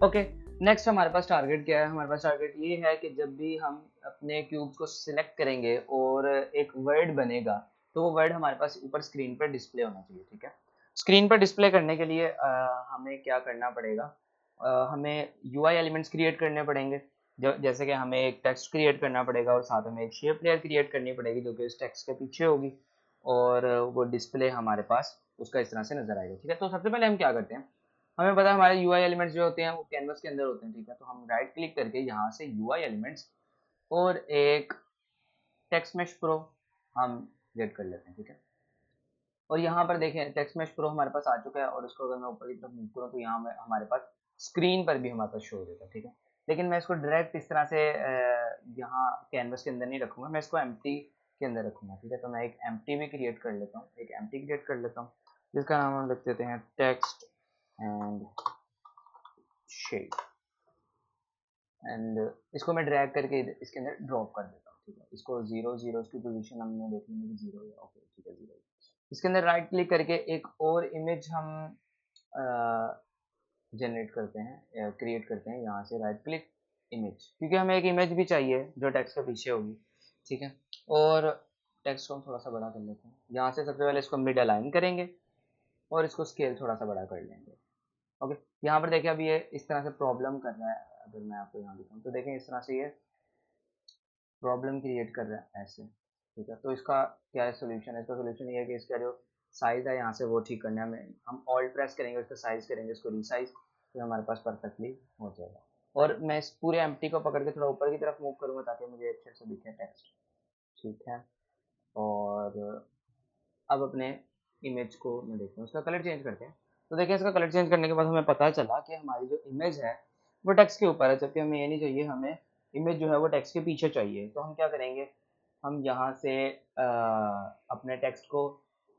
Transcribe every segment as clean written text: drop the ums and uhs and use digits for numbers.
Okay, next हमारे पास target क्या है? हमारे पास टारगेट ये है कि जब भी हम अपने क्यूब्स को सिलेक्ट करेंगे और एक वर्ड बनेगा, तो वो वर्ड हमारे पास ऊपर स्क्रीन पर डिस्प्ले होना चाहिए, ठीक है? स्क्रीन पर डिस्प्ले करने के लिए हमें क्या करना पड़ेगा? हमें यूआई एलिमेंट्स क्रिएट करने पड़ेंगे। जैसे कि हमें एक टेक्स्ट क्रिएट करना पड़ेगा और साथ में एक शेप लेयर क्रिएट करनी पड़ेगी जो कि इस टेक्स्ट के पीछे होगी, और वो डिस्प्ले हमारे पास उसका इस तरह से नजर आएगा, ठीक है? तो सबसे पहले हम क्या करते हैं, हमें पता है हमारे यूआई एलिमेंट्स जो होते हैं वो कैनवस के अंदर होते हैं, ठीक है? तो हम राइट क्लिक करके यहाँ से यूआई एलिमेंट्स और एक टेक्स्ट मैश प्रो हम गेट कर लेते हैं, ठीक है? और यहाँ पर देखें टेक्स्ट मैश प्रो हमारे पास आ चुका है, और इसको अगर मैं ऊपर की तरफ मूव करूँ तो यहाँ हमारे पास स्क्रीन पर भी हमारे पास शो हो जाता है, ठीक है? लेकिन मैं इसको डायरेक्ट इस तरह से यहाँ कैनवस के अंदर नहीं रखूंगा, मैं इसको एम्प्टी के अंदर रखूंगा, ठीक है? तो मैं एक एम्प्टी भी क्रिएट कर लेता हूँ, एक एम्प्टी क्रिएट कर लेता हूँ जिसका नाम हम लिख देते हैं टेक्स्ट एंड शेप, एंड इसको मैं ड्रैग करके इसके अंदर ड्रॉप कर देता हूँ, ठीक है? इसको 0 0 की पोजीशन हमने देख ली कि 0 है, ओके ठीक है 0। इसके अंदर राइट क्लिक करके एक और इमेज हम जनरेट करते हैं, क्रिएट करते हैं, यहाँ से राइट क्लिक इमेज, क्योंकि हमें एक इमेज भी चाहिए जो टेक्स्ट के पीछे होगी, ठीक है? और टेक्स्ट को हम थोड़ा सा बड़ा कर लेते हैं, यहाँ से सबसे पहले इसको मिड अलाइन करेंगे और इसको स्केल थोड़ा सा बड़ा कर लेंगे। ओके, यहाँ पर देखिए अभी ये इस तरह से प्रॉब्लम कर रहा है, अगर मैं आपको यहाँ दिखाऊँ तो देखें इस तरह से ये प्रॉब्लम क्रिएट कर रहा है ऐसे, ठीक है? तो इसका क्या है सोल्यूशन है? इसका सोल्यूशन ये है कि इसका जो साइज है यहाँ से वो ठीक करना है, हमें हम ऑल्ट प्रेस करेंगे, उसका साइज करेंगे, इसको रीसाइज, तो हमारे पास परफेक्टली हो जाएगा। और मैं इस पूरे एम्प्टी को पकड़ के थोड़ा ऊपर की तरफ मूव करूँगा ताकि मुझे अच्छे से दिखे टेक्स्ट, ठीक है? और अब अपने इमेज को मैं देखता हूँ, इसका कलर चेंज करते हैं। तो देखिए इसका कलर चेंज करने के बाद हमें पता चला कि हमारी जो इमेज है वो टेक्स्ट के ऊपर है, जबकि हमें ये नहीं चाहिए, हमें इमेज जो है वो टेक्स्ट के पीछे चाहिए। तो हम क्या करेंगे, हम यहाँ से अपने टेक्स्ट को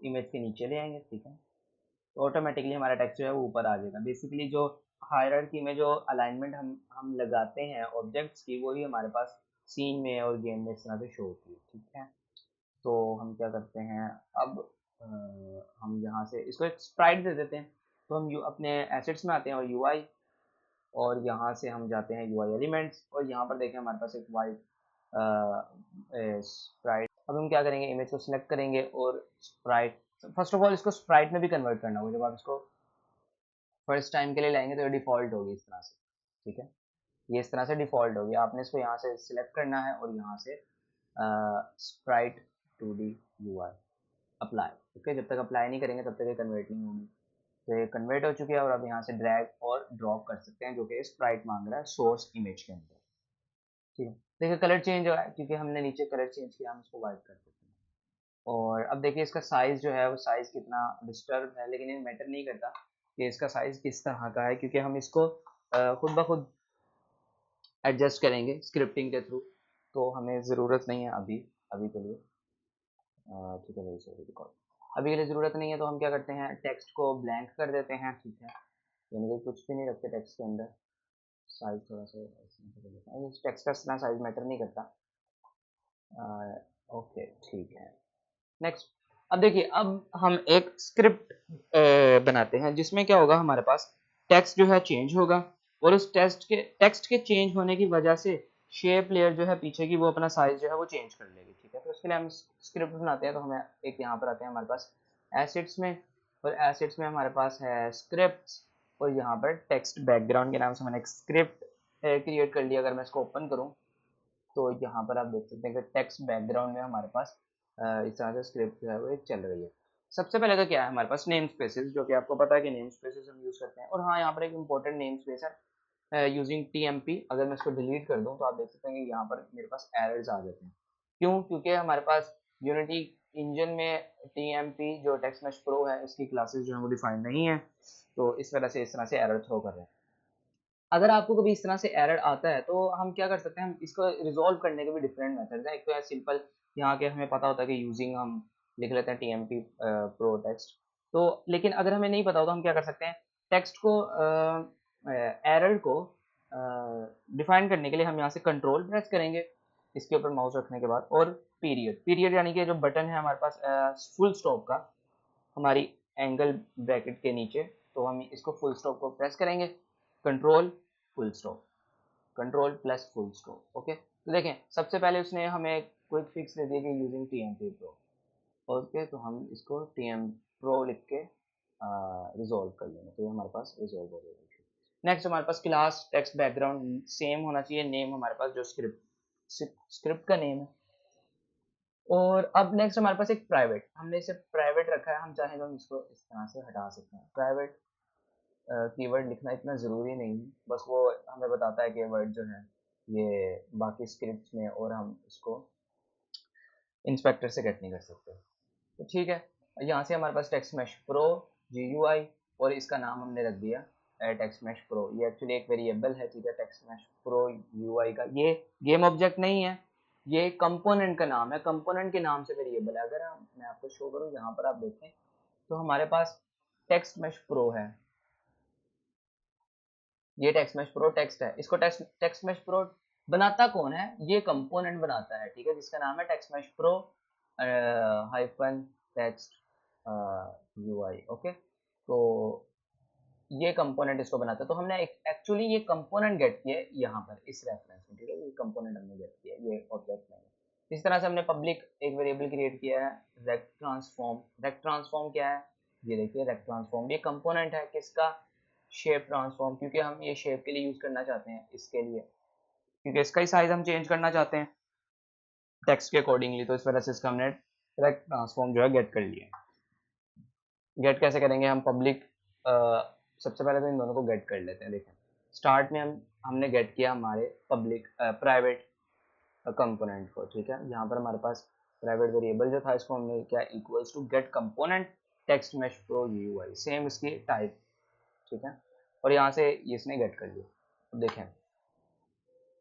इमेज के नीचे ले आएंगे, ठीक है? तो ऑटोमेटिकली हमारा टेक्स्ट जो है वो ऊपर आ जाएगा। बेसिकली जो हायरार्की में जो अलाइनमेंट हम लगाते हैं ऑब्जेक्ट्स की, वही हमारे पास सीन में और गेम में इस तरह से शो होती है, ठीक है? तो हम क्या करते हैं अब, हम यहाँ से इसको एक स्प्राइट दे देते हैं। तो हम अपने एसेट्स में आते हैं और यूआई, और यहाँ से हम जाते हैं यूआई एलिमेंट्स, और यहाँ पर देखें हमारे पास एक वाइट स्प्राइट। अब हम क्या करेंगे, इमेज को सिलेक्ट करेंगे और स्प्राइट, फर्स्ट ऑफ ऑल इसको स्प्राइट में भी कन्वर्ट करना होगा। जब आप इसको फर्स्ट टाइम के लिए लाएंगे तो ये डिफ़ॉल्ट होगी इस तरह से, ठीक है? ये इस तरह से डिफ़ॉल्ट होगी। आपने इसको यहाँ से सिलेक्ट करना है और यहाँ से Sprite 2D UI apply, okay? जब तक अप्लाई नहीं करेंगे तब तक ये कन्वर्ट नहीं होगी। तो ये कन्वर्ट हो चुकी है और अब यहाँ से ड्रैग और ड्रॉप कर सकते हैं, जो कि स्प्राइट मांग रहा है सोर्स इमेज के अंदर, ठीक है? देखिए कलर चेंज हो रहा है क्योंकि हमने नीचे कलर चेंज किया, हम इसको वाइट कर देते हैं। और अब देखिए इसका साइज जो है वो साइज कितना डिस्टर्ब है, लेकिन ये मैटर नहीं करता कि इसका साइज किस तरह का है, क्योंकि हम इसको खुद ब खुद एडजस्ट करेंगे स्क्रिप्टिंग के थ्रू। तो हमें ज़रूरत नहीं है अभी अभी के लिए, ठीक है? सॉरी रिकॉर्ड, अभी के लिए ज़रूरत नहीं है। तो हम क्या करते हैं, टेक्स्ट को ब्लैंक कर देते हैं, ठीक है? यानी कि कुछ भी नहीं रखते टेक्स्ट के अंदर। साइज थोड़ा सा टेक्स्ट का इतना साइज मैटर नहीं करता। ओके ठीक है, नेक्स्ट। अब देखिए अब हम एक स्क्रिप्ट बनाते हैं जिसमें क्या होगा, हमारे पास टेक्स्ट जो है चेंज होगा, और उस टेक्स्ट के चेंज होने की वजह से शेप लेयर जो है पीछे की वो अपना साइज जो है वो चेंज कर लेगी, ठीक है? तो उसके लिए हम स्क्रिप्ट बनाते हैं। तो हमें एक यहाँ पर आते हैं हमारे पास एसेट्स में, और एसेट्स में हमारे पास है स्क्रिप्ट, और यहाँ पर टेक्स्ट बैकग्राउंड के नाम से मैंने एक स्क्रिप्ट क्रिएट कर लिया। अगर मैं इसको ओपन करूँ तो यहाँ पर आप देख सकते हैं कि टेक्स्ट बैकग्राउंड में हमारे पास इस तरह से स्क्रिप्ट जो है वो एक चल रही है। सबसे पहले तो क्या है हमारे पास नेम स्पेसेस, जो कि आपको पता है कि नेम स्पेसेस हम यूज़ करते हैं। और हाँ, यहाँ पर एक इंपॉर्टेंट नेम स्पेस है यूजिंग टीएमपी। अगर मैं इसको डिलीट कर दूँ तो आप देख सकते हैं कि यहाँ पर मेरे पास एरर्स आ जाते हैं। क्यों? क्योंकि हमारे पास यूनिटी इंजन में टीएमपी जो टेक्स्ट मैश प्रो है इसकी क्लासेस जो है वो डिफाइंड नहीं है, तो इस वजह से इस तरह से एरर थ्रो कर रहे हैं। अगर आपको कभी इस तरह से एरर आता है तो हम क्या कर सकते हैं, हम इसको रिजॉल्व करने के भी डिफरेंट मेथड्स हैं। एक तो है सिंपल, यहाँ के हमें पता होता है कि यूजिंग हम लिख लेते हैं टीएमपी प्रो टेक्स्ट। तो लेकिन अगर हमें नहीं पता हो तो हम क्या कर सकते हैं, टेक्स्ट को एरर को डिफाइन करने के लिए हम यहाँ से कंट्रोल प्रेस करेंगे इसके ऊपर माउस रखने के बाद, और पीरियड, पीरियड यानी कि जो बटन है हमारे पास फुल स्टॉप का हमारी एंगल ब्रैकेट के नीचे, तो हम इसको फुल स्टॉप को प्रेस करेंगे, control full stop, control plus full stop. Okay, तो देखें सबसे पहले उसने हमें क्विक फिक्स दे दिया कि यूजिंग टीएमपी प्रो। ओके, तो हम इसको टीएम प्रो लिख के रिजोल्व कर लेंगे, तो ये हमारे पास रिजोल्व हो जाएगा। नेक्स्ट हमारे पास क्लास टेक्स्ट बैकग्राउंड सेम होना चाहिए, नेम हमारे पास जो स्क्रिप्ट का नेम है। और अब नेक्स्ट हमारे पास एक प्राइवेट, हमने इसे प्राइवेट रखा है, हम चाहें तो हम इसको इस तरह से हटा सकते हैं। प्राइवेट कीवर्ड लिखना इतना ज़रूरी नहीं है, बस वो हमें बताता है कि वर्ड जो है ये बाकी स्क्रिप्ट में, और हम इसको इंस्पेक्टर से गेट नहीं कर सकते। तो ठीक है, यहाँ से हमारे पास टेक्स्ट मैश प्रो GUI, और इसका नाम हमने रख दिया टेक्स्ट मैश प्रो। ये एक्चुअली एक वेरिएबल है, ठीक है, टेक्स्ट मैश प्रो UI का। ये गेम ऑब्जेक्ट नहीं है, ये कंपोनेंट का नाम है, कंपोनेंट के नाम से वेरिएबल है। अगर मैं आपको शो करूँ, यहाँ पर आप देखें तो हमारे पास टेक्स्ट मैश प्रो है, ये टेक्स्ट मैश प्रो टेक्स्ट है। इसको टेक्स्ट मैश प्रो बनाता कौन है? ये कंपोनेंट बनाता है, ठीक है, जिसका नाम है text mesh pro hyphen text UI। Okay, तो ये कंपोनेंट इसको बनाता है। तो हमने एक्चुअली ये कंपोनेंट गेट किया है यहाँ पर इस रेफरेंस में, ठीक है, ये कंपोनेंट हमने गेट किया है, ये ऑब्जेक्ट नहीं है। इस तरह से हमने पब्लिक एक वेरिएबल क्रिएट किया है रेक्ट ट्रांसफॉर्म। रेक्ट ट्रांसफॉर्म क्या है? ये देखिए रेक्ट ट्रांसफॉर्म, ये कंपोनेंट है किसका? शेप ट्रांसफॉर्म, क्योंकि हम ये शेप के लिए यूज करना चाहते हैं, इसके लिए, क्योंकि इसका ही साइज हम चेंज करना चाहते हैं टेक्स्ट के अकॉर्डिंगली। तो इस वजह से इसका हमने रेक्ट ट्रांसफॉर्म जो है गेट कर लिया। गेट कैसे करेंगे हम? पब्लिक सबसे पहले तो इन दोनों को गेट कर लेते हैं। देखें स्टार्ट में हमने गेट किया हमारे पब्लिक प्राइवेट कंपोनेंट को, ठीक है। यहाँ पर हमारे पास प्राइवेट वेरिएबल जो था, इसको हमने क्या equals to get component text mesh pro GUI, same इसकी टाइप, ठीक है, और यहाँ से इसने गेट कर लिया। अब देखें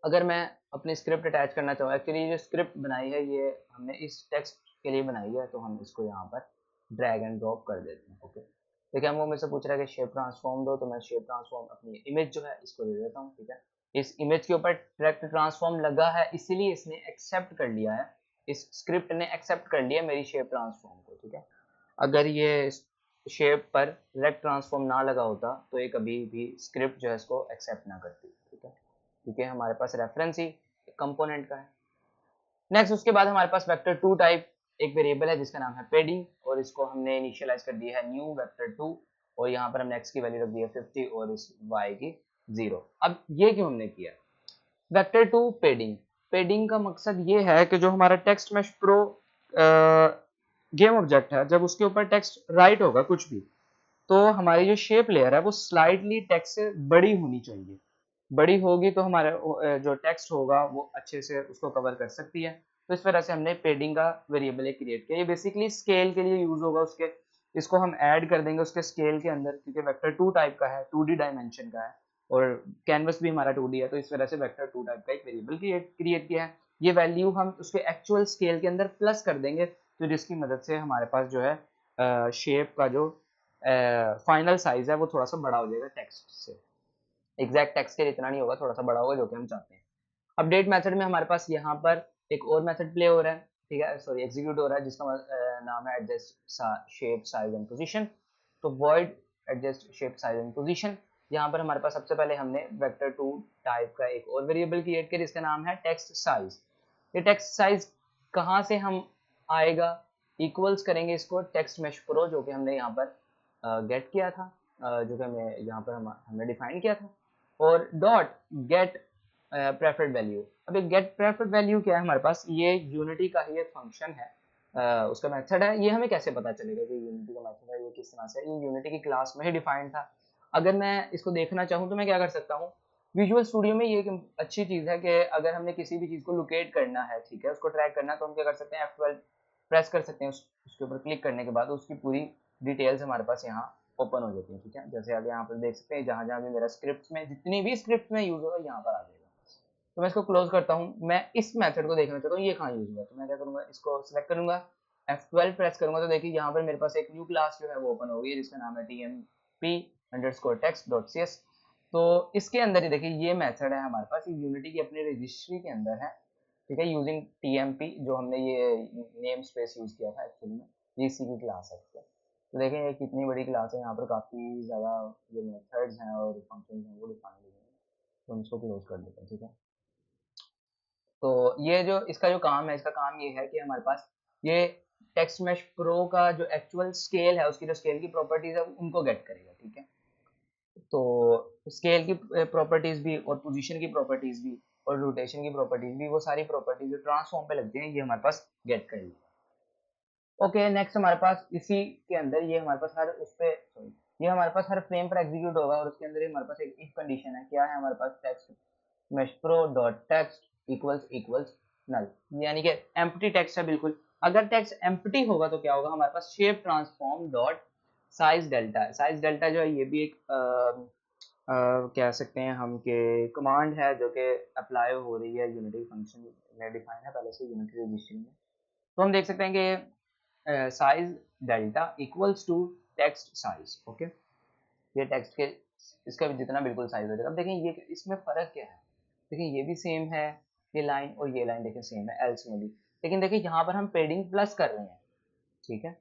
अगर मैं अपनी स्क्रिप्ट अटैच करना चाहूँ, एक्चुअली ये जो स्क्रिप्ट बनाई है ये हमने इस टेक्स्ट के लिए बनाई है, तो हम इसको यहाँ पर ड्रैग एंड ड्रॉप कर देते हैं। ओके, देखिए हम वो मुझसे पूछ रहा है कि शेप ट्रांसफॉर्म दो, तो मैं शेप ट्रांसफॉर्म अपनी इमेज जो है इसको दे देता हूँ, ठीक है। इस इमेज के ऊपर डायरेक्ट ट्रांसफॉर्म लगा है, इसीलिए इसने एक्सेप्ट कर लिया है, इस स्क्रिप्ट ने एक्सेप्ट कर लिया मेरी शेप ट्रांसफॉर्म को, ठीक है। अगर ये शेप पर डायरेक्ट ट्रांसफॉर्म ना लगा होता तो ये कभी भी स्क्रिप्ट जो है इसको एक्सेप्ट ना करती, ठीक है, क्योंकि हमारे पास रेफरेंस ही कंपोनेंट का है। नेक्स्ट उसके बाद हमारे पास वेक्टर 2 टाइप एक वेरिएबल है जिसका नाम है पेडिंग, और इसको हमने इनिशियलाइज कर दिया है न्यू वेक्टर 2, और यहाँ पर हमने x की वैल्यू रख दी है 50 और इस y की 0। अब ये क्यों हमने किया? वेक्टर 2 पेडिंग, पेडिंग का मकसद ये है कि जो हमारा text mesh pro game object है, जब उसके ऊपर टेक्स्ट राइट होगा कुछ भी, तो हमारी जो शेप लेयर है वो स्लाइटली टेक्स्ट से बड़ी होनी चाहिए। बड़ी होगी तो हमारा जो टेक्स्ट होगा वो अच्छे से उसको कवर कर सकती है। तो इस वजह से हमने पेडिंग का वेरिएबल क्रिएट किया। ये बेसिकली स्केल के लिए यूज होगा उसके, इसको हम ऐड कर देंगे उसके स्केल के अंदर, क्योंकि वेक्टर 2 टाइप का है, 2D डायमेंशन का है, और कैनवस भी हमारा 2D है, तो इस वजह से वेक्टर 2 टाइप का एक वेरिएबल क्रिएट किया है। ये वैल्यू हम उसके एक्चुअल स्केल के अंदर प्लस कर देंगे, तो जिसकी मदद से हमारे पास जो है शेप का जो फाइनल साइज है वो थोड़ा सा बड़ा हो जाएगा टेक्स्ट से। एग्जैक्ट टेक्स्ट के इतना नहीं होगा, थोड़ा सा बड़ा होगा, जो कि हम चाहते हैं। अपडेट मेथड में हमारे पास यहाँ पर एक और मेथड प्ले हो रहा है, ठीक है, सॉरी एग्जीक्यूट हो रहा है, जिसका नाम है adjust shape size and position. तो void adjust shape size and position, यहाँ पर हमारे पास सबसे पहले हमने वेक्टर 2 टाइप का एक और वेरिएबल क्रिएट किया जिसका नाम है टेक्स्ट साइज। ये टेक्स्ट साइज कहाँ से हम आएगा? इक्वल्स करेंगे इसको टेक्स्ट मैश प्रो जो कि हमने यहाँ पर गेट किया था, जो कि हमें यहाँ पर हमने डिफाइन किया था, और डॉट गेट प्रेफर्ड वैल्यू। अब एक गेट प्रेफर्ड वैल्यू क्या है हमारे पास? ये यूनिटी का ही एक फंक्शन है, उसका मेथड है। ये हमें कैसे पता चलेगा कि यूनिटी का मेथड है? ये किस तरह से? ये यूनिटी की क्लास में ही डिफाइंड था। अगर मैं इसको देखना चाहूँ तो मैं क्या कर सकता हूँ? विजुअल स्टूडियो में ये एक अच्छी चीज़ है कि अगर हमने किसी भी चीज़ को लोकेट करना है, ठीक है, उसको ट्रैक करना है, तो हम क्या कर सकते हैं? F12 प्रेस कर सकते हैं, उसके ऊपर क्लिक करने के बाद उसकी पूरी डिटेल्स हमारे पास यहाँ ओपन हो जाती है, ठीक है। जैसे आप यहाँ पर देख सकते हैं, जहाँ जहाँ भी मेरा स्क्रिप्ट में जितनी भी स्क्रिप्ट में यूज होगा यहाँ पर आ जाएगा। तो मैं इसको क्लोज करता हूँ, मैं इस मेथड को देखना चाहता हूँ ये कहाँ यूज हुआ, तो मैं क्या करूँगा? इसको सिलेक्ट करूंगा, F12 प्रेस करूंगा, तो देखिए यहाँ पर मेरे पास एक न्यू क्लास जो है वो ओपन होगी जिसका नाम है tmp_text.cs। तो इसके अंदर ही देखिए ये मेथड है हमारे पास, ये यूनिटी की अपनी रजिस्ट्री के अंदर है, ठीक है, यूजिंग tmp, जो हमने ये नेम स्पेस यूज किया था एक्चुअली में, ये इसी की क्लास है। तो देखें ये कितनी बड़ी क्लास है, यहाँ पर काफ़ी ज़्यादा जो मेथड्स हैं और फंक्शंस हैं वो डिफाइन हुए हैं। तो हम इसको क्लोज कर देते हैं, ठीक है। तो ये जो इसका जो काम है, इसका काम ये है कि हमारे पास ये टेक्स्ट मैश प्रो का जो एक्चुअल स्केल है, उसकी जो स्केल की प्रॉपर्टीज है उनको गेट करेगा, ठीक है। तो स्केल की प्रॉपर्टीज भी और पोजीशन की प्रॉपर्टीज भी और रोटेशन की प्रॉपर्टीज भी, वो सारी प्रॉपर्टीज जो ट्रांसफॉर्म पे लगती हैं, ये हमारे पास गेट कर ली। ओके, नेक्स्ट हमारे पास इसी के अंदर ये हमारे पास हर उस पे सॉरी ये हमारे पास हर फ्रेम पर एग्जीक्यूट होगा, और उसके अंदर ये हमारे पास एक इफ कंडीशन है। क्या है हमारे पास? Text mesh pro dot text equals equals null, यानी कि एम्प्टी टेक्स्ट है बिल्कुल। अगर टेक्स्ट एम्प्टी होगा तो क्या होगा? हमारे पास shape transform dot size delta है। साइज डेल्टा जो है ये भी एक कह सकते हैं हम कि कमांड है जो कि अप्लाई हो रही है यूनिटी फंक्शन में, डिफाइन है पहले से यूनिटी रजिस्टर में। तो हम देख सकते हैं कि size delta equals to text size. Okay, ये टेक्स्ट के इसका भी जितना बिल्कुल साइज हो जाएगा। अब देखें ये इसमें फ़र्क क्या है। देखिए ये भी सेम है, ये लाइन और ये लाइन देखिए सेम है एल्स में भी, लेकिन देखिए यहाँ पर हम पेडिंग प्लस कर रहे हैं, ठीक है।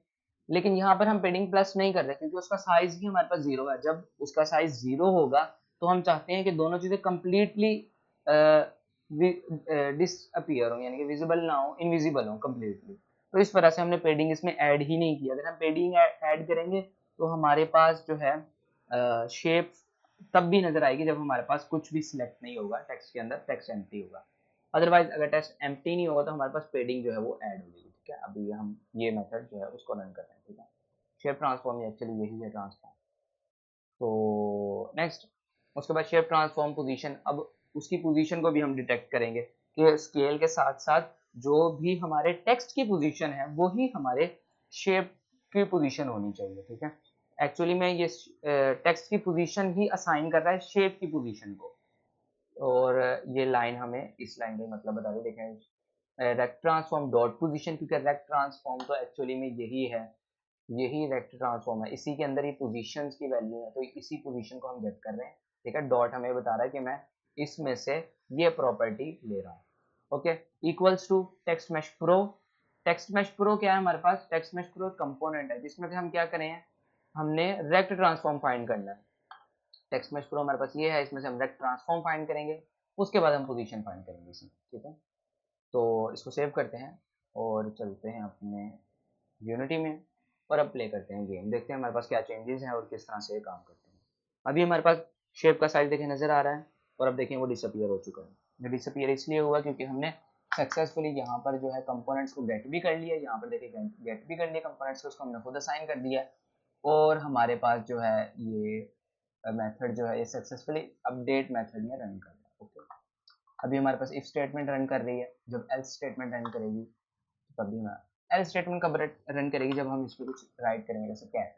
लेकिन यहाँ पर हम पेडिंग प्लस नहीं कर रहे क्योंकि उसका साइज ही हमारे पास 0 है। जब उसका साइज 0 होगा तो हम चाहते हैं कि दोनों चीज़ें कम्प्लीटली डिसअपियर हो, यानी कि विजिबल ना हो, इनविजिबल हो कम्प्लीटली। तो इस तरह से हमने पेडिंग इसमें ऐड ही नहीं किया। अगर हम पेडिंग ऐड करेंगे तो हमारे पास जो है शेप तब भी नजर आएगी जब हमारे पास कुछ भी सिलेक्ट नहीं होगा टेक्स्ट के अंदर, टेक्स्ट एम्प्टी होगा। अदरवाइज अगर टेक्स्ट एम्प्टी नहीं होगा तो हमारे पास पेडिंग जो है वो ऐड हो जाएगी, ठीक है। अभी हम ये मेथड जो है उसको रन कर रहे हैं, ठीक है। शेप ट्रांसफॉर्म एक्चुअली यही है ट्रांसफॉर्म। तो नेक्स्ट उसके बाद शेप ट्रांसफॉर्म पोजीशन। अब उसकी पोजीशन को भी हम डिटेक्ट करेंगे कि स्केल के साथ साथ जो भी हमारे टेक्स्ट की पोजीशन है वो ही हमारे शेप की पोजीशन होनी चाहिए, ठीक है। एक्चुअली में ये टेक्स्ट की पोजीशन ही असाइन कर रहा है शेप की पोजीशन को, और ये लाइन हमें इस लाइन का मतलब बता रही है। देखें रेक्ट ट्रांसफॉर्म डॉट पोजीशन, क्योंकि रेक्ट ट्रांसफॉर्म तो एक्चुअली में यही है, यही रेक्ट ट्रांसफॉर्म है, इसी के अंदर ही पोजीशंस की वैल्यू है, तो इसी पोजीशन को हम गेट कर रहे हैं, ठीक है। डॉट हमें बता रहा है कि मैं इसमें से ये प्रॉपर्टी ले रहा हूँ। Okay, equals to text mesh pro. Text mesh pro क्या है हमारे पास? टेक्स्ट मैश प्रो कंपोनेंट है जिसमें से हम क्या करें हैं, हमने रेक्ट ट्रांसफॉर्म फाइंड करना है। टेक्स्ट मैश प्रो हमारे पास ये है, इसमें से हम रेक्ट ट्रांसफॉर्म फाइंड करेंगे, उसके बाद हम पोजीशन फाइंड करेंगे इसमें, ठीक है। तो इसको सेव करते हैं और चलते हैं अपने यूनिटी में और अब प्ले करते हैं गेम, देखते हैं हमारे पास क्या चेंजेस हैं और किस तरह से काम करते हैं। अभी हमारे पास शेप का साइज देखें नज़र आ रहा है, और अब देखें वो डिसअपियर हो चुका है। ये डिसअपियर इसलिए हुआ क्योंकि हमने सक्सेसफुली यहाँ पर जो है कंपोनेंट्स को गेट भी कर लिया, यहाँ पर देखिए गेट भी कर लिया कंपोनेंट्स को, उसको हमने खुद असाइन कर दिया, और हमारे पास जो है ये मेथड जो है ये सक्सेसफुली अपडेट मेथड में रन कर रहा है। ओके, अभी हमारे पास इफ स्टेटमेंट रन कर रही है, जब एल्स स्टेटमेंट रन करेगी तभी मैं एल्स स्टेटमेंट कब रन करेगी? जब हम इस पर कुछ राइट करेंगे, जैसे कैट,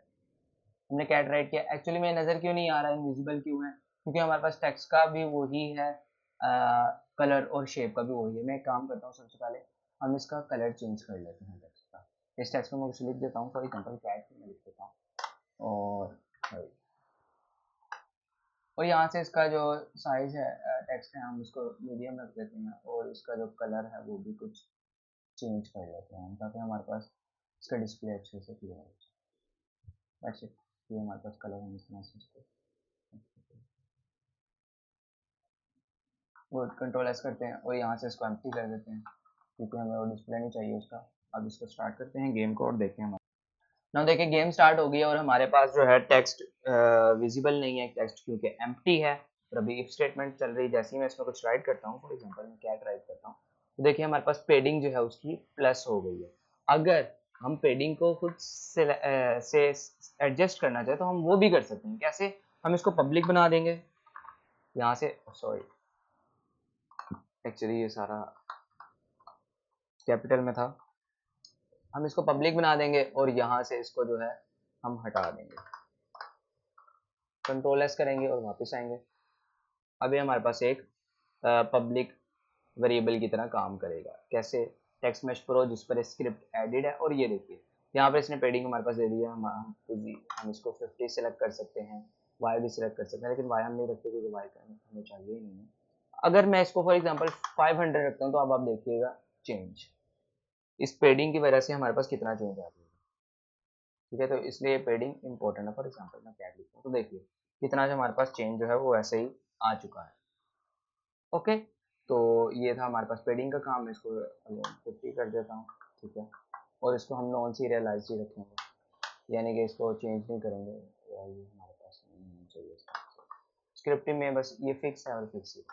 हमने कैट राइट किया। एक्चुअली में नज़र क्यों नहीं आ रहा है, इनविजिबल क्यों है? क्योंकि हमारे पास टेक्स्ट का भी वही है, कलर और शेप का भी वही है। मैं एक काम करता हूँ, सबसे पहले हम इसका कलर चेंज कर लेते हैं टेक्स्ट का। इस टेक्स्ट को मैं कुछ लिख देता हूँ, फॉर एग्जाम्पल कैट में लिख देता हूँ, और यहाँ से इसका जो साइज है टेक्स्ट है हम इसको मीडियम रख देते हैं, और इसका जो कलर है वो भी कुछ चेंज कर लेते हैं ताकि हमारे पास इसका डिस्प्ले अच्छे से क्लियर हो जाए। अच्छा, ये हमारे पास कलर हम इस तरह से इसको वो कंट्रोल एस करते हैं और यहाँ से इसको एम्प्टी कर देते हैं क्योंकि हमें वो डिस्प्ले नहीं चाहिए उसका। अब इसको स्टार्ट करते हैं गेम को और देखते हैं। ना देखिए गेम स्टार्ट हो गई है और हमारे पास जो है टेक्स्ट विजिबल नहीं है, टेक्स्ट क्योंकि एम्प्टी है, और अभी इफ स्टेटमेंट चल रही है। जैसे ही मैं इसमें कुछ राइट करता हूँ, फॉर एग्जांपल मैं कैट राइट करता हूँ, तो देखिए हमारे पास पेडिंग जो है उसकी प्लस हो गई है। अगर हम पेडिंग को खुद से एडजस्ट करना चाहे तो हम वो भी कर सकते हैं। कैसे? हम इसको पब्लिक बना देंगे यहाँ से, सॉरी एक्चुअली ये सारा कैपिटल में था, हम इसको पब्लिक बना देंगे और यहाँ से इसको जो है हम हटा देंगे, कंट्रोल एस करेंगे और वापस आएंगे। अभी हमारे पास एक पब्लिक वेरिएबल की तरह काम करेगा। कैसे? टेक्स्ट मैश प्रो जिस पर स्क्रिप्ट एडिड है, और ये देखिए यहाँ पर इसने पेडिंग हमारे पास दे दिया। हम इसको 50 सेलेक्ट कर सकते हैं, वाई भी सिलेक्ट कर सकते हैं, लेकिन वाई हम नहीं रखते क्योंकि वाई हमें चाहिए ही नहीं है। अगर मैं इसको फॉर एग्जाम्पल 500 रखता हूँ तो अब आप देखिएगा चेंज, इस पेडिंग की वजह से हमारे पास कितना चेंज आ रहा है, ठीक है। तो इसलिए पेडिंग इंपॉर्टेंट है। फॉर एग्जाम्पल मैं कैट लिखता हूँ तो देखिए कितना जो हमारे पास चेंज जो है वो ऐसे ही आ चुका है। ओके, तो ये था हमारे पास पेडिंग का काम, इसको 50 कर देता हूँ, ठीक है। और इसको हम नॉन सीरियलाइज्ड ही रखेंगे, यानी कि इसको चेंज नहीं करेंगे, ये हमारे पास नहीं होना चाहिए। स्क्रिप्टिंग में बस ये फिक्स है और फिक्स है।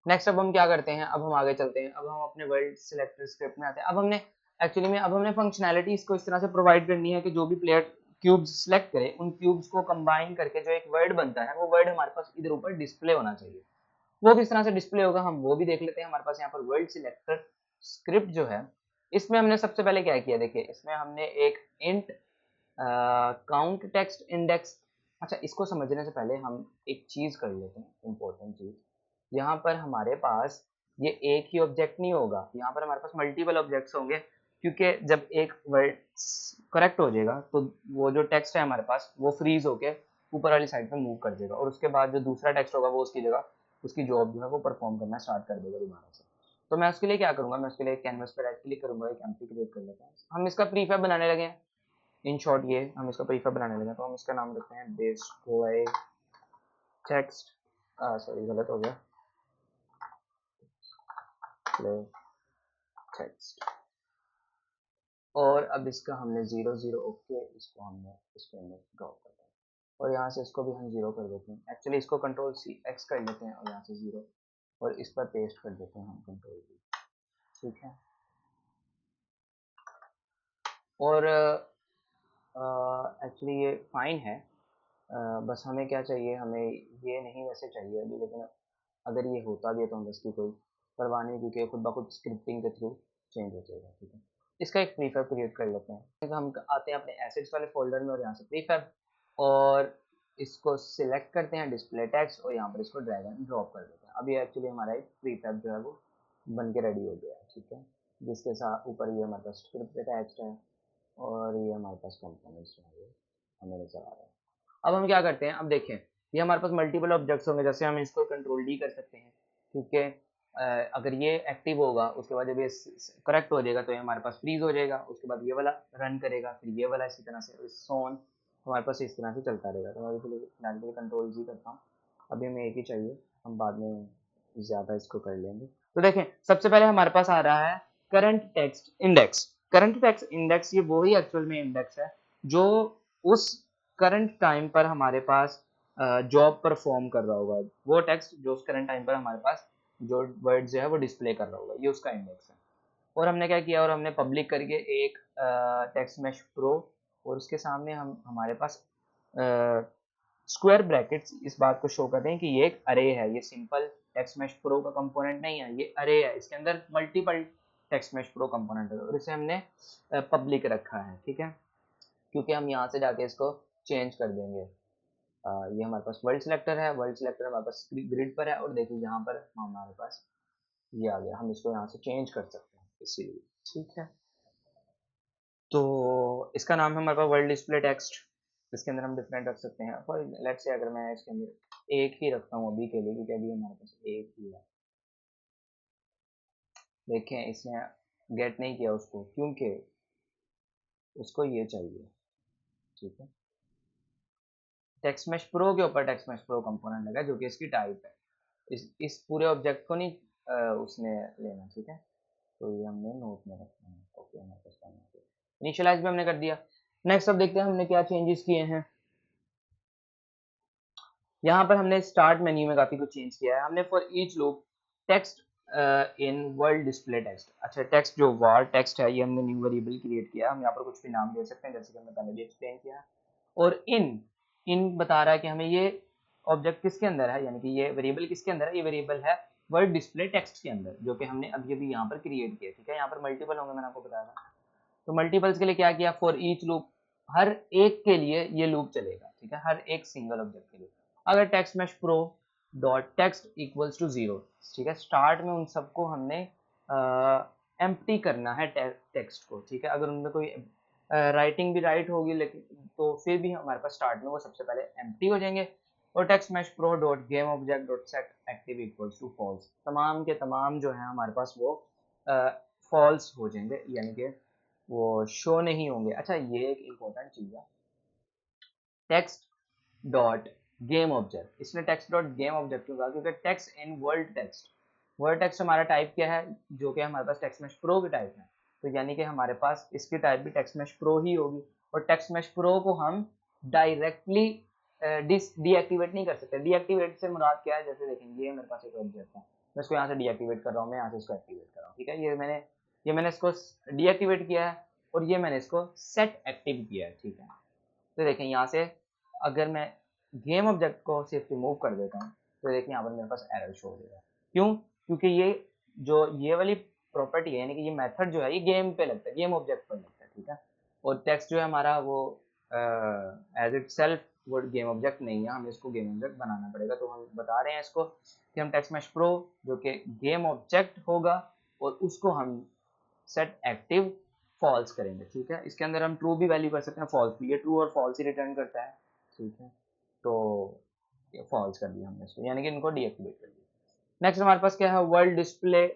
नेक्स्ट अब हम क्या करते हैं, अब हम आगे चलते हैं, अब हम अपने वर्ड सिलेक्टर स्क्रिप्ट में आते हैं। अब हमने एक्चुअली में अब हमने फंक्शनैलिटी इसको इस तरह से प्रोवाइड करनी है कि जो भी प्लेयर क्यूब्स सेलेक्ट करे, उन क्यूब्स को कंबाइन करके जो एक वर्ड बनता है, वो वर्ड हमारे पास इधर ऊपर डिस्प्ले होना चाहिए। वो किस तरह से डिस्प्ले होगा हम वो भी देख लेते हैं। हमारे पास यहाँ पर वर्ड सिलेक्टर स्क्रिप्ट जो है, इसमें हमने सबसे पहले क्या किया, देखिए इसमें हमने एक इंट काउंट टेक्स्ट इंडेक्स। अच्छा, इसको समझने से पहले हम एक चीज कर लेते हैं, इंपॉर्टेंट चीज। यहाँ पर हमारे पास ये एक ही ऑब्जेक्ट नहीं होगा, यहाँ पर हमारे पास मल्टीपल ऑब्जेक्ट्स होंगे, क्योंकि जब एक वर्ड करेक्ट हो जाएगा तो वो जो टेक्स्ट है हमारे पास वो फ्रीज होके ऊपर वाली साइड पे मूव कर जाएगा, और उसके बाद जो दूसरा टेक्स्ट होगा वो उसकी जगह उसकी जॉब जो है वो परफॉर्म करना स्टार्ट कर देगा दोबारा से। तो मैं उसके लिए क्या करूंगा, मैं उसके लिए कैनवस पर राइट क्लिक करूंगा, एक एम्प्टी क्रिएट कर लेते हैं। हम इसका प्रीफैब बनाने लगे हैं, इन शॉर्ट ये हम इसका प्रीफैब बनाने लगे हैं, तो हम इसका नाम रखते हैं डिस्प्ले टेक्स्ट, सॉरी गलत हो गया, डिस्प्ले टेक्स्ट। और अब इसका हमने 0 0 ओके, इसको हमने इसके अंदर ड्रॉप कर दिया, और यहाँ से इसको भी हम 0 कर देते हैं। एक्चुअली इसको कंट्रोल सी एक्स कर लेते हैं और यहाँ से 0, और इस पर पेस्ट कर देते हैं हम कंट्रोल वी, ठीक है। और एक्चुअली ये फाइन है, बस हमें क्या चाहिए, हमें ये नहीं वैसे चाहिए अभी, लेकिन अगर ये होता भी है तो हम इसकी कोई परवाह नहीं, क्योंकि खुद ब खुद स्क्रिप्टिंग के थ्रू चेंज हो जाएगा, ठीक है। इसका एक प्रीफैब क्रिएट कर लेते हैं, तो हम आते हैं अपने एसेट्स वाले फोल्डर में और यहाँ से प्रीफैब, और इसको सिलेक्ट करते हैं डिस्प्ले टेक्स्ट, और यहाँ पर इसको ड्रैग एंड ड्रॉप कर देते हैं। अभी एक्चुअली हमारा एक प्रीफैब जो है वो बन के रेडी हो गया है, ठीक है, जिसके साथ ऊपर ये हमारे पास स्क्रिप्ट अटैच्ड है, और ये हमारे पास कंपोनेंट्स जो है हमें नजर आ रहा है। अब हम क्या करते हैं, अब देखें ये हमारे पास मल्टीपल ऑब्जेक्ट्स होंगे, जैसे हम इसको कंट्रोल डी कर सकते हैं, क्योंकि अगर ये एक्टिव होगा उसके बाद जब ये करेक्ट हो जाएगा तो ये हमारे पास फ्रीज हो जाएगा, उसके बाद ये वाला रन करेगा, फिर ये वाला इसी तरह से सोन हमारे पास इस तरह से चलता रहेगा। तो मैं फिलहाल कंट्रोल जी करता हूँ, अभी हमें एक ही चाहिए, हम बाद में ज़्यादा इसको कर लेंगे। तो देखें सबसे पहले हमारे पास आ रहा है current text index. Current text index ये वही एक्चुअल में इंडेक्स है जो उस करंट टाइम पर हमारे पास जॉब परफॉर्म कर रहा होगा, वो टेक्स्ट जो उस करंट टाइम पर हमारे पास जो वर्ड जो है वो डिस्प्ले कर रहा होगा, ये उसका इंडेक्स है। और हमने क्या किया, और हमने पब्लिक करके एक टेक्स्ट मैश प्रो, और उसके सामने हम हमारे पास स्क्वायर ब्रैकेट्स इस बात को शो करते हैं कि ये एक अरे है, ये सिंपल टेक्स्ट मैश प्रो का कंपोनेंट नहीं है, ये अरे है, इसके अंदर multiple text mesh pro component है, और इसे हमने पब्लिक रखा है, ठीक है, क्योंकि हम यहाँ से जाके इसको चेंज कर देंगे। ये हमारे पास वर्ल्ड सिलेक्टर है, वर्ल्ड सिलेक्टर हमारे पास ग्रिड पर है, और देखिए यहाँ पर हमारे पास ये आ गया, हम इसको यहाँ से चेंज कर सकते हैं इसीलिए, ठीक है। तो इसका नाम है हमारे पास वर्ल्ड डिस्प्ले टेक्स्ट, इसके अंदर हम डिफरेंट रख सकते हैं, फॉर लेट्स से अगर मैं इसके अंदर एक ही रखता हूँ अभी के लिए, क्योंकि अभी हमारे पास एक ही है। देखें इसने गेट नहीं किया उसको, क्योंकि उसको ये चाहिए, ठीक है। टेक्स्ट मैश प्रो के ऊपर टेक्स्ट मैश प्रो कंपोनेंट लगा जो कि इसकी टाइप है, इस पूरे ऑब्जेक्ट को नहीं उसने लेना, ठीक है। तो ये हमने नोट में रखना है, ओके हमारे पास इनिशियलाइज भी हमने कर दिया। नेक्स्ट अब देखते हैं हमने क्या चेंजेस किए हैं। यहाँ पर हमने स्टार्ट मेन्यू में काफी कुछ चेंज किया है, हमने for each loop text in world display text, अच्छा टेक्स्ट जो वार टेक्स्ट है ये हमने न्यू वेरिएबल क्रिएट किया, हम यहाँ पर कुछ भी नाम दे सकते हैं जैसे कि हमने पहले भी एक्सप्लेन किया। और इन बता रहा है कि हमें ये ऑब्जेक्ट किसके अंदर है, यानी कि ये वेरिएबल किसके अंदर है, ये वेरिएबल है वर्ड डिस्प्ले टेक्स्ट के अंदर, जो कि हमने अभी अभी यहाँ पर क्रिएट किया, ठीक है। यहाँ पर मल्टीपल होंगे, मैंने आपको बताया था। तो मल्टीपल्स के लिए क्या किया, फॉर ईच लूप, हर एक के लिए ये लूप चलेगा, ठीक है, हर एक सिंगल ऑब्जेक्ट के लिए। अगर text mesh pro dot text equals to 0, ठीक है, स्टार्ट में उन सबको हमने एम्प्टी करना है टेक्स्ट को, ठीक है। अगर उनमें कोई राइटिंग भी राइट होगी लेकिन तो फिर भी हमारे पास स्टार्ट में वो सबसे पहले एम्प्टी हो जाएंगे। और text mesh pro dot game object dot set active equals to false, तमाम के तमाम जो है हमारे पास वो फॉल्स हो जाएंगे, यानी कि वो शो नहीं होंगे। अच्छा ये एक इम्पोर्टेंट चीज है, टेक्स्ट डॉट गेम ऑब्जेक्ट। इसने टेक्स्ट डॉट गेम ऑब्जेक्ट क्यों कहा, क्योंकि टेक्स्ट इन वर्ड टेक्स्ट हमारा टाइप क्या है, जो कि हमारे पास टेक्स्ट मैश प्रो की टाइप है, तो यानी कि हमारे पास इसकी टाइप भी टेक्स्ट मैश प्रो ही होगी। और टेक्स्ट मैश प्रो को हम डायरेक्टली डीएक्टिवेट नहीं कर सकते। डीएक्टिवेट से मुराद क्या है, जैसे देखेंगे ये मेरे पास एक ऑब्जेक्ट है, मैं इसको यहाँ से डीएक्टिवेट कर रहा हूँ, मैं यहाँ से इसको एक्टिवेट कर रहा हूँ, ठीक है। ये मैंने इसको डीएक्टिवेट किया है और ये मैंने इसको सेट एक्टिव किया है, ठीक है। तो देखें यहाँ से अगर मैं गेम ऑब्जेक्ट को सिर्फ रिमूव कर देता हूँ तो देखिए यहाँ पर मेरे पास एरर शो हो जाएगा। क्यों, क्योंकि ये वाली प्रॉपर्टी है, यानी कि ये मेथड जो है ये गेम पे लगता है, गेम ऑब्जेक्ट पर लगता है, ठीक है। और टेक्स्ट जो है हमारा वो एज इट सेल्फ वो गेम ऑब्जेक्ट नहीं है, हमें इसको गेम ऑब्जेक्ट बनाना पड़ेगा। तो हम बता रहे हैं इसको कि हम टेक्स्ट मैश प्रो जो कि गेम ऑब्जेक्ट होगा और उसको हम सेट एक्टिव फॉल्स करेंगे, ठीक है। इसके अंदर हम ट्रू भी वैल्यू कर सकते हैं, फॉल्स भी, ये ट्रू और फॉल्स ही रिटर्न करता है, ठीक है। तो ये फॉल्स कर दिया हमने इसको, यानी कि इनको डीएक्टिवेट कर दिया। नेक्स्ट हमारे पास क्या है, world display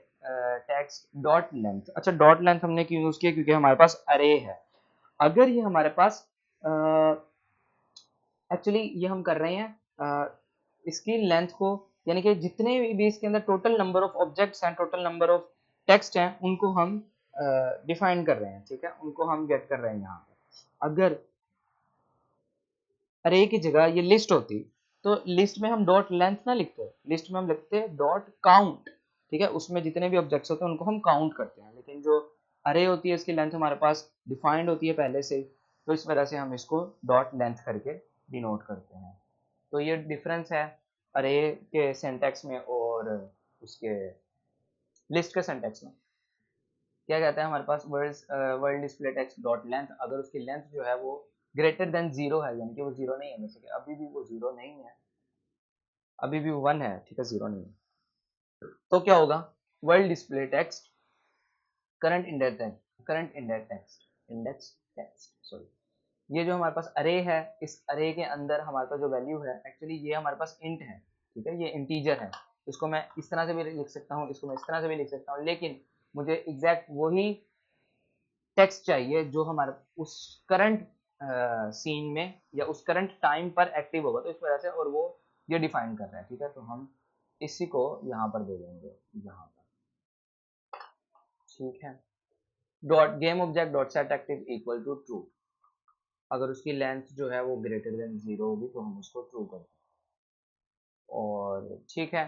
text dot length. अच्छा, डॉट लेंथ हमने क्यों यूज किया, क्योंकि हमारे पास अरे है। अगर ये हमारे पास एक्चुअली ये हम कर रहे हैं इसकी लेंथ को, यानी कि जितने भी इसके अंदर टोटल नंबर ऑफ ऑब्जेक्ट्स हैं, टोटल नंबर ऑफ टेक्स्ट हैं, उनको हम डिफाइन कर रहे हैं, ठीक है, उनको हम गेट कर रहे हैं यहाँ पर। अगर अरे की जगह ये लिस्ट होती तो लिस्ट में हम डॉट लेंथ ना लिखते, लिस्ट में हम लिखते डॉट काउंट, ठीक है। उसमें जितने भी ऑब्जेक्ट्स होते हैं उनको हम काउंट करते हैं, लेकिन जो अरे होती है इसकी लेंथ हमारे पास डिफाइंड होती है पहले से, तो इस वजह से हम इसको डॉट लेंथ करके डिनोट करते हैं। तो ये डिफरेंस है अरे के सिंटैक्स में और उसके लिस्ट के सिंटैक्स में। क्या कहता है हमारे पास, world display text dot length, अगर उसकी लेंथ जो है वो ग्रेटर देन जीरो है, यानी कि वो जीरो नहीं है, जैसे कि अभी भी वो जीरो नहीं है, अभी भी वन है, ठीक है, जीरो नहीं है, तो क्या होगा, world display text current index text sorry, ये जो हमारे पास अरे है, इस अरे के अंदर हमारे पास जो वैल्यू है, एक्चुअली ये हमारे पास इंट है, ठीक है, ये इंटीजर है। इसको मैं इस तरह से भी लिख सकता हूँ, इसको मैं इस तरह से भी लिख सकता हूँ, लेकिन मुझे एग्जैक्ट वही टेक्स्ट चाहिए जो हमारे उस करंट सीन में या उस करंट टाइम पर एक्टिव होगा, तो इस वजह से, और वो ये डिफाइन कर रहा है, ठीक है। तो हम इसी को यहाँ पर दे देंगे, यहाँ पर, ठीक है। Dot game object dot set active equal to true, अगर उसकी लेंथ जो है वो ग्रेटर देन जीरो होगी तो हम उसको ट्रू करते हैं। और ठीक है,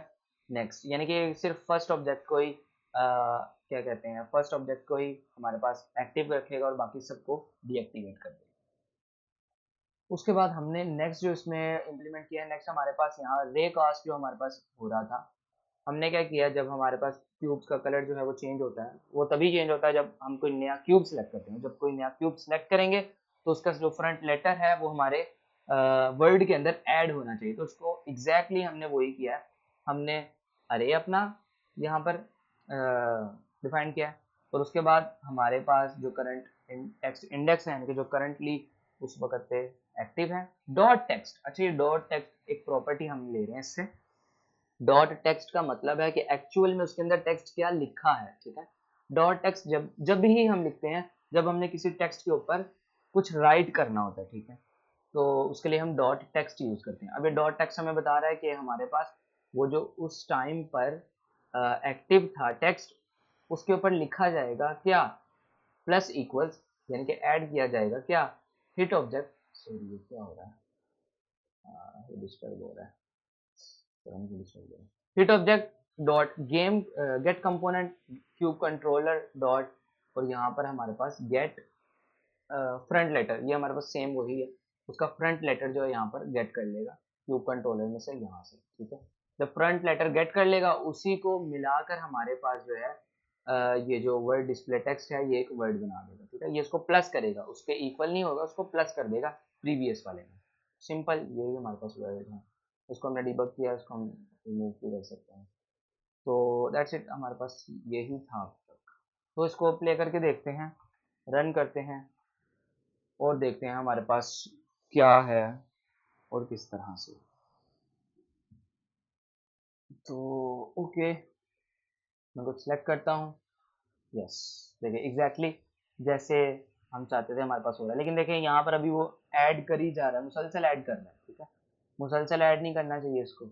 नेक्स्ट, यानी कि सिर्फ फर्स्ट ऑब्जेक्ट को ही क्या कहते हैं, फर्स्ट ऑब्जेक्ट को ही हमारे पास एक्टिव रखेगा और बाकी सबको डीएक्टिवेट कर देगा। उसके बाद हमने नेक्स्ट जो इसमें इम्प्लीमेंट किया है, नेक्स्ट हमारे पास यहाँ रे कास्ट जो हमारे पास हो रहा था, हमने क्या किया, जब हमारे पास क्यूब्स का कलर जो है वो चेंज होता है, वो तभी चेंज होता है जब हम कोई नया क्यूब सेलेक्ट करते हैं। जब कोई नया क्यूब सेलेक्ट करेंगे तो उसका जो फ्रंट लेटर है वो हमारे वर्ड के अंदर ऐड होना चाहिए, तो उसको एग्जैक्टली हमने वही किया है। हमने अरे अपना यहाँ पर डिफाइन किया है, और उसके बाद हमारे पास जो करंट इंडेक्स है, यानी कि जो करंटली उस वक्त पे एक्टिव है, डॉट टेक्स्ट। अच्छा, ये डॉट टेक्स्ट एक प्रॉपर्टी हम ले रहे हैं इससे। डॉट टेक्स्ट का मतलब है कि एक्चुअल में उसके अंदर टेक्स्ट क्या लिखा है, ठीक है। डॉट टेक्स्ट जब जब ही हम लिखते हैं जब हमने किसी टेक्स्ट के ऊपर कुछ राइट करना होता है, ठीक है, तो उसके लिए हम डॉट टेक्स्ट यूज करते हैं। अब ये डॉट टेक्स्ट हमें बता रहा है कि हमारे पास वो जो उस टाइम पर एक्टिव था टेक्स्ट, उसके ऊपर लिखा जाएगा क्या, प्लस इक्वल्स, यानी कि ऐड किया जाएगा क्या, हिट ऑब्जेक्ट, सॉरी ये क्या हो रहा है, ये डिस्टर्ब हो रहा है, hit object dot game get component cube controller dot, और यहाँ पर हमारे पास गेट फ्रंट लेटर, ये हमारे पास सेम वही है, उसका फ्रंट लेटर जो है यहाँ पर गेट कर लेगा क्यूब कंट्रोलर में से, यहाँ से, ठीक है। जब फ्रंट लेटर गेट कर लेगा उसी को मिलाकर हमारे पास जो है ये जो वर्ड डिस्प्ले टेक्स्ट है ये एक वर्ड बना देगा, ठीक है। ये इसको प्लस करेगा, उसके इक्वल नहीं होगा, उसको प्लस कर देगा प्रीवियस वाले में। सिंपल, यही हमारे पास वर्ड है, इसको हमने डिबग किया, इसको हम रिमूव भी कर सकते हैं। तो दैट्स इट, हमारे पास यही था अब तक। तो इसको प्ले करके देखते हैं, रन करते हैं और देखते हैं हमारे पास क्या है और किस तरह से। तो ओके, मैं कुछ सेलेक्ट करता हूँ, यस, देखिए एग्जैक्टली जैसे हम चाहते थे हमारे पास हो रहा है, लेकिन देखिए यहाँ पर अभी वो ऐड कर ही जा रहा है, मुसलसल ऐड कर रहा है, ठीक है। मुसलसल ऐड नहीं करना चाहिए इसको,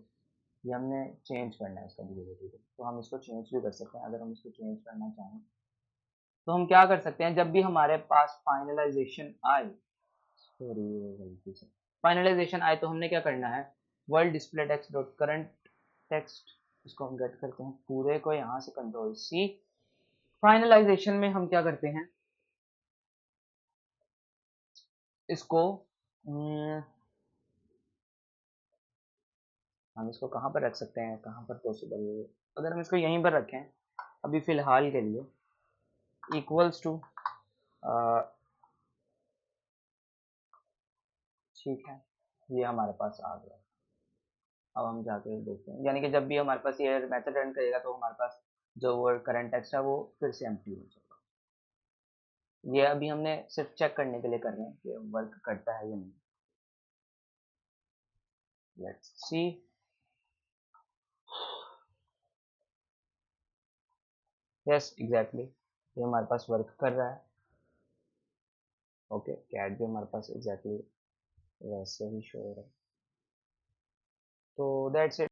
ये हमने चेंज करना है इसका धीरे धीरे। तो हम इसको चेंज भी कर सकते हैं, अगर हम इसको चेंज करना चाहें तो हम क्या कर सकते हैं, जब भी हमारे पास फाइनलाइजेशन आए, सॉरी गलती से फाइनलाइजेशन आए, तो हमने क्या करना है, world display text dot current text, इसको हम गेट करते हैं पूरे को, यहाँ से कंट्रोल सी। फाइनलाइजेशन में हम क्या करते हैं, इसको हम इसको कहाँ पर रख सकते हैं, कहाँ पर पॉसिबल है, अगर हम इसको यहीं पर रखें अभी फिलहाल के लिए, इक्वल्स टू, ठीक है, ये हमारे पास आ गया। अब हम जाके देखते हैं, यानी कि जब भी हमारे पास ये मेथड रन करेगा तो हमारे पास जो वर्ड करंट टेक्स्ट है वो फिर से एम्प्टी हो जाएगा। ये अभी हमने सिर्फ चेक करने के लिए कर रहे हैं कि वर्क करता है या नहीं। लेट्स सी, यस एग्जैक्टली, ये हमारे पास वर्क कर रहा है। ओके, कैट भी हमारे पास एग्जैक्टली वैसे ही शो हो रहा है। तो दैट्स इट।